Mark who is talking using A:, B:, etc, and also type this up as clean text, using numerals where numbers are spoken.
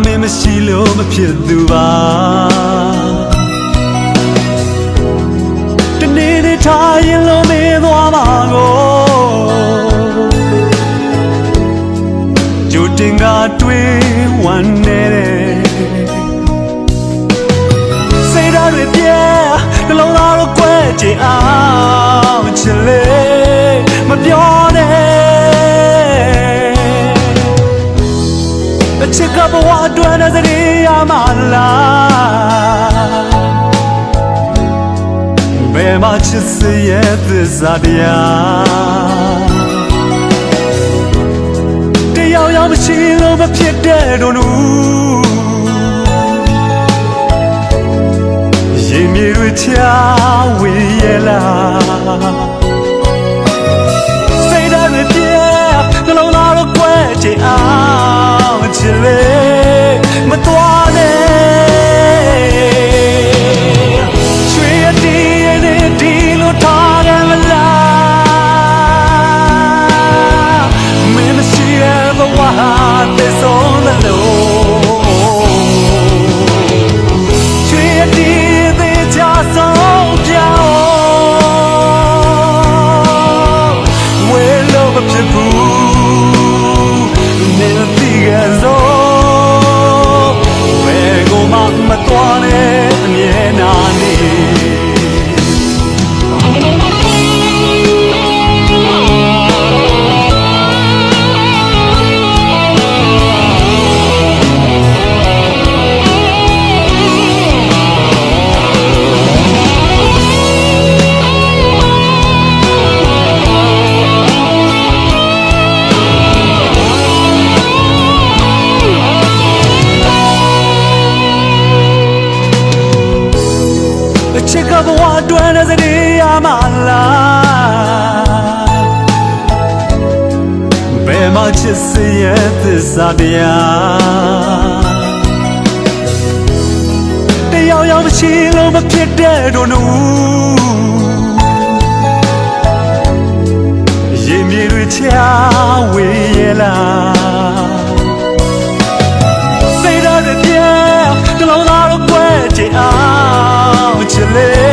A: မင်းမရှိလို့မဖြစ်သူပါတနေ့နေ့ထားရင်လို့မေးသွားမှာကိုကြိုတင်ကတွေးဝမ်းနေတဲ့စိတ်ဓာတ်တွေပြဲနှလုံးသားတို့ကွဲချင်အောင်ချစ်လေမပြောနဲ့အချစ်ကဘဝအတွင်းနဲ့စရိယာမလားဘယ်မှာချစ်စရဲ့သစ္စာတရားတယောက်ယောက်မရှိလို့မဖြစ်တဲ့တို့လူရင်မြေတွေချဝေးရဲ့လားစိတ်ဓာတ်တွေပြဲနှလုံးသားတို့ကွဲချင်အောင်ချစ်လေမသွားနဲ့ရွှေအတီးရဲ့ဒီလိုထားရမလားမင်းမရှိရဲ့ဘဝသစ္စာလို့ရွှေအတီးသေးချဆုံးပြောင်းဝဲလို့မဖြစ်ဘူးနေတိကသောဘယ်ကိုမှမသွားနဲ့အမြဲနာနေချစ်ကဘဝအတွင်းနဲ့စရိယာမလားဘယ်မှာချစ်စရဲ့သစ္စာတရားတယောက်ယောက်မရှိလို့မဖြစ်တဲ့တို့လူရင်မြေတွေချဝေးရဲ့လားစိတ်ဓာတ်တွေပြဲနှလုံးသားတို့ကွဲချင်အောင်ချစ်လေ